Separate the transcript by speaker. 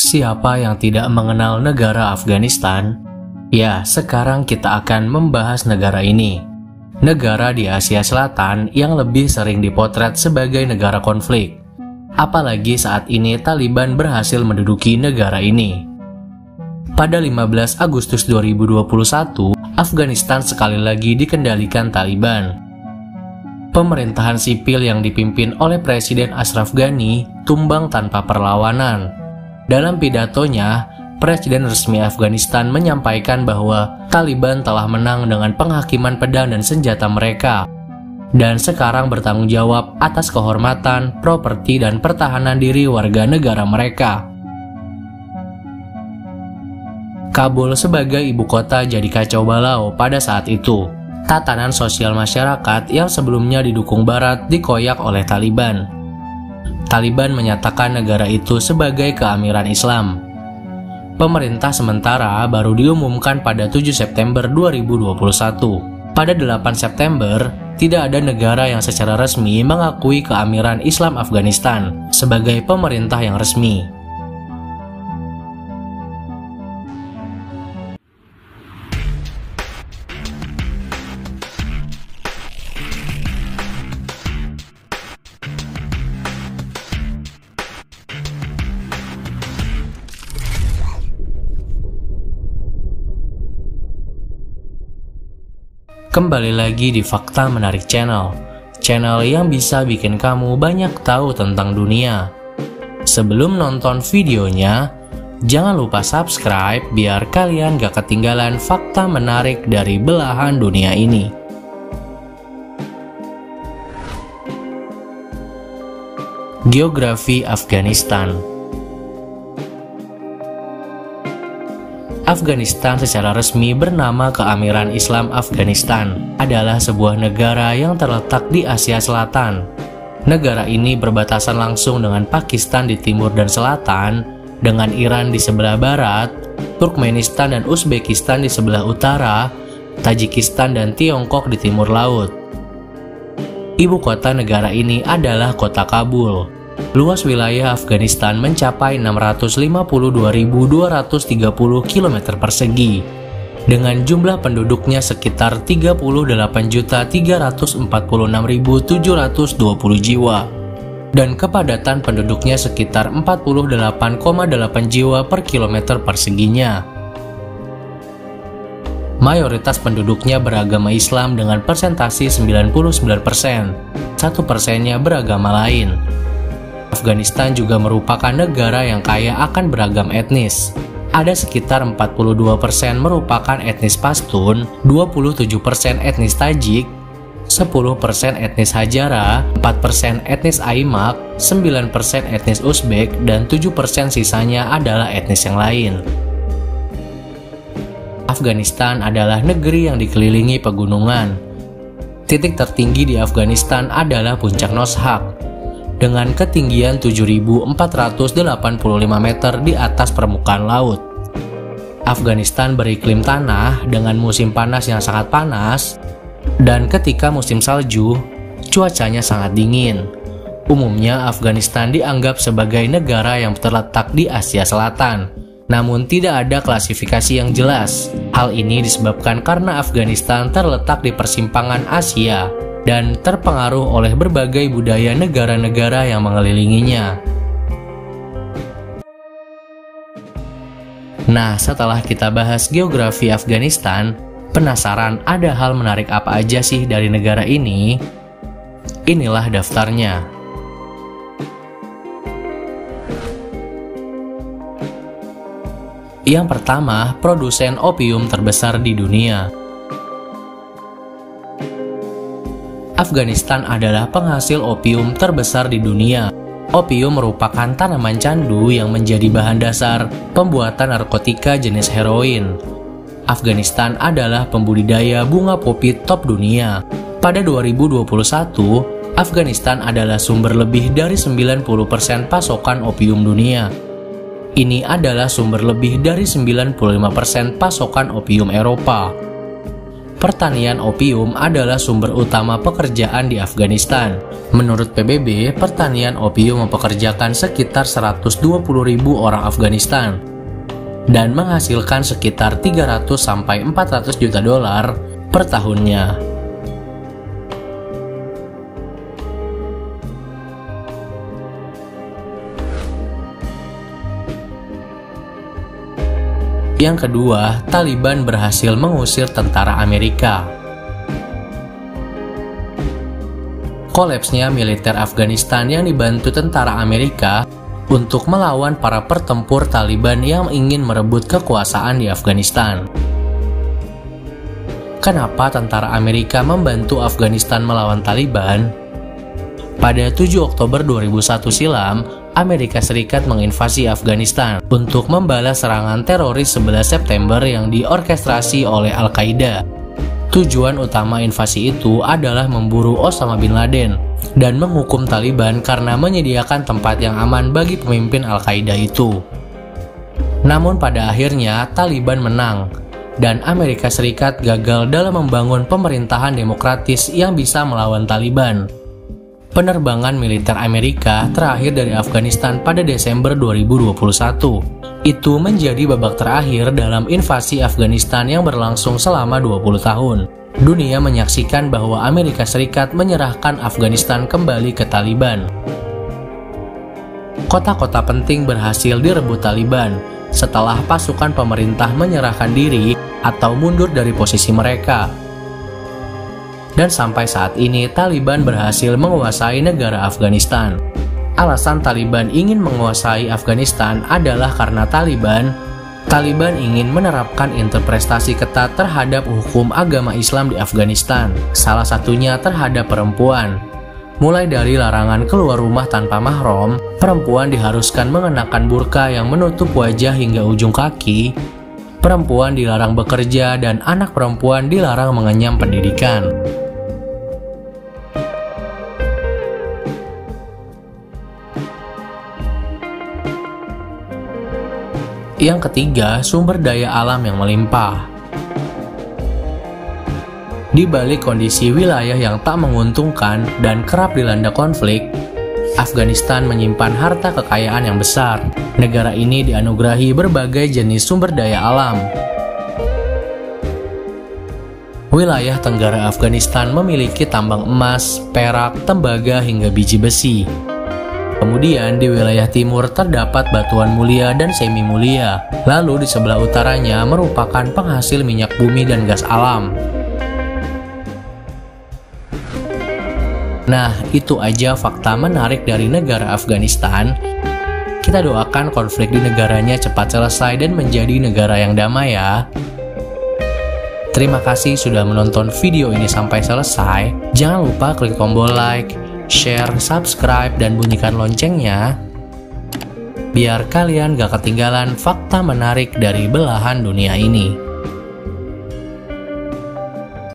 Speaker 1: Siapa yang tidak mengenal negara Afghanistan? Ya, sekarang kita akan membahas negara ini. Negara di Asia Selatan yang lebih sering dipotret sebagai negara konflik. Apalagi saat ini Taliban berhasil menduduki negara ini. Pada 15 Agustus 2021, Afghanistan sekali lagi dikendalikan Taliban. Pemerintahan sipil yang dipimpin oleh Presiden Ashraf Ghani tumbang tanpa perlawanan. Dalam pidatonya, Presiden resmi Afghanistan menyampaikan bahwa Taliban telah menang dengan penghakiman pedang dan senjata mereka, dan sekarang bertanggung jawab atas kehormatan, properti, dan pertahanan diri warga negara mereka. Kabul sebagai ibu kota jadi kacau balau pada saat itu. Tatanan sosial masyarakat yang sebelumnya didukung Barat dikoyak oleh Taliban. Taliban menyatakan negara itu sebagai keamiran Islam. Pemerintah sementara baru diumumkan pada 7 September 2021. Pada 8 September, tidak ada negara yang secara resmi mengakui keamiran Islam Afghanistan sebagai pemerintah yang resmi. Kembali lagi di Fakta Menarik Channel yang bisa bikin kamu banyak tahu tentang dunia. Sebelum nonton videonya, jangan lupa subscribe biar kalian gak ketinggalan fakta menarik dari belahan dunia ini. Geografi Afghanistan. Afghanistan secara resmi bernama Keamiran Islam Afghanistan, adalah sebuah negara yang terletak di Asia Selatan. Negara ini berbatasan langsung dengan Pakistan di timur dan selatan, dengan Iran di sebelah barat, Turkmenistan dan Uzbekistan di sebelah utara, Tajikistan dan Tiongkok di timur laut. Ibu kota negara ini adalah kota Kabul. Luas wilayah Afghanistan mencapai 652.230 km persegi, dengan jumlah penduduknya sekitar 38.346.720 jiwa, dan kepadatan penduduknya sekitar 48,8 jiwa per kilometer perseginya. Mayoritas penduduknya beragama Islam dengan persentase 99%, 1%-nya beragama lain. Afghanistan juga merupakan negara yang kaya akan beragam etnis. Ada sekitar 42% merupakan etnis Pashtun, 27% etnis Tajik, 10% etnis Hazara, 4% etnis Aimak, 9% etnis Uzbek, dan 7% sisanya adalah etnis yang lain. Afghanistan adalah negeri yang dikelilingi pegunungan. Titik tertinggi di Afghanistan adalah Puncak Noshak, dengan ketinggian 7.485 meter di atas permukaan laut. Afghanistan beriklim tanah dengan musim panas yang sangat panas, dan ketika musim salju, cuacanya sangat dingin. Umumnya Afghanistan dianggap sebagai negara yang terletak di Asia Selatan, namun tidak ada klasifikasi yang jelas. Hal ini disebabkan karena Afghanistan terletak di persimpangan Asia dan terpengaruh oleh berbagai budaya negara-negara yang mengelilinginya. Nah, setelah kita bahas geografi Afghanistan, penasaran ada hal menarik apa aja sih dari negara ini? Inilah daftarnya. Yang pertama, produsen opium terbesar di dunia. Afghanistan adalah penghasil opium terbesar di dunia. Opium merupakan tanaman candu yang menjadi bahan dasar pembuatan narkotika jenis heroin. Afghanistan adalah pembudidaya bunga popi top dunia. Pada 2021, Afghanistan adalah sumber lebih dari 90% pasokan opium dunia. Ini adalah sumber lebih dari 95% pasokan opium Eropa. pertanian opium adalah sumber utama pekerjaan di Afghanistan. Menurut PBB, pertanian opium mempekerjakan sekitar 120.000 orang Afghanistan dan menghasilkan sekitar 300-400 juta dolar per tahunnya. Yang kedua, Taliban berhasil mengusir tentara Amerika. Kolapsnya militer Afghanistan yang dibantu tentara Amerika untuk melawan para pertempur Taliban yang ingin merebut kekuasaan di Afghanistan. Kenapa tentara Amerika membantu Afghanistan melawan Taliban? Pada 7 Oktober 2001 silam, Amerika Serikat menginvasi Afghanistan untuk membalas serangan teroris 11 September yang diorkestrasi oleh Al-Qaeda. Tujuan utama invasi itu adalah memburu Osama bin Laden dan menghukum Taliban karena menyediakan tempat yang aman bagi pemimpin Al-Qaeda itu. Namun pada akhirnya Taliban menang dan Amerika Serikat gagal dalam membangun pemerintahan demokratis yang bisa melawan Taliban. Penerbangan militer Amerika terakhir dari Afghanistan pada Desember 2021. Itu menjadi babak terakhir dalam invasi Afghanistan yang berlangsung selama 20 tahun. Dunia menyaksikan bahwa Amerika Serikat menyerahkan Afghanistan kembali ke Taliban. Kota-kota penting berhasil direbut Taliban setelah pasukan pemerintah menyerahkan diri atau mundur dari posisi mereka. Dan sampai saat ini Taliban berhasil menguasai negara Afghanistan. Alasan Taliban ingin menguasai Afghanistan adalah karena Taliban ingin menerapkan interpretasi ketat terhadap hukum agama Islam di Afghanistan, salah satunya terhadap perempuan. Mulai dari larangan keluar rumah tanpa mahram, perempuan diharuskan mengenakan burka yang menutup wajah hingga ujung kaki, perempuan dilarang bekerja, dan anak perempuan dilarang mengenyam pendidikan. Yang ketiga, sumber daya alam yang melimpah. Di balik kondisi wilayah yang tak menguntungkan dan kerap dilanda konflik, Afghanistan menyimpan harta kekayaan yang besar. Negara ini dianugerahi berbagai jenis sumber daya alam. Wilayah tenggara Afghanistan memiliki tambang emas, perak, tembaga, hingga biji besi. Kemudian di wilayah timur terdapat batuan mulia dan semi mulia. Lalu di sebelah utaranya merupakan penghasil minyak bumi dan gas alam. Nah, itu aja fakta menarik dari negara Afghanistan. Kita doakan konflik di negaranya cepat selesai dan menjadi negara yang damai ya. Terima kasih sudah menonton video ini sampai selesai. Jangan lupa klik tombol like, share, subscribe, dan bunyikan loncengnya biar kalian gak ketinggalan fakta menarik dari belahan dunia ini.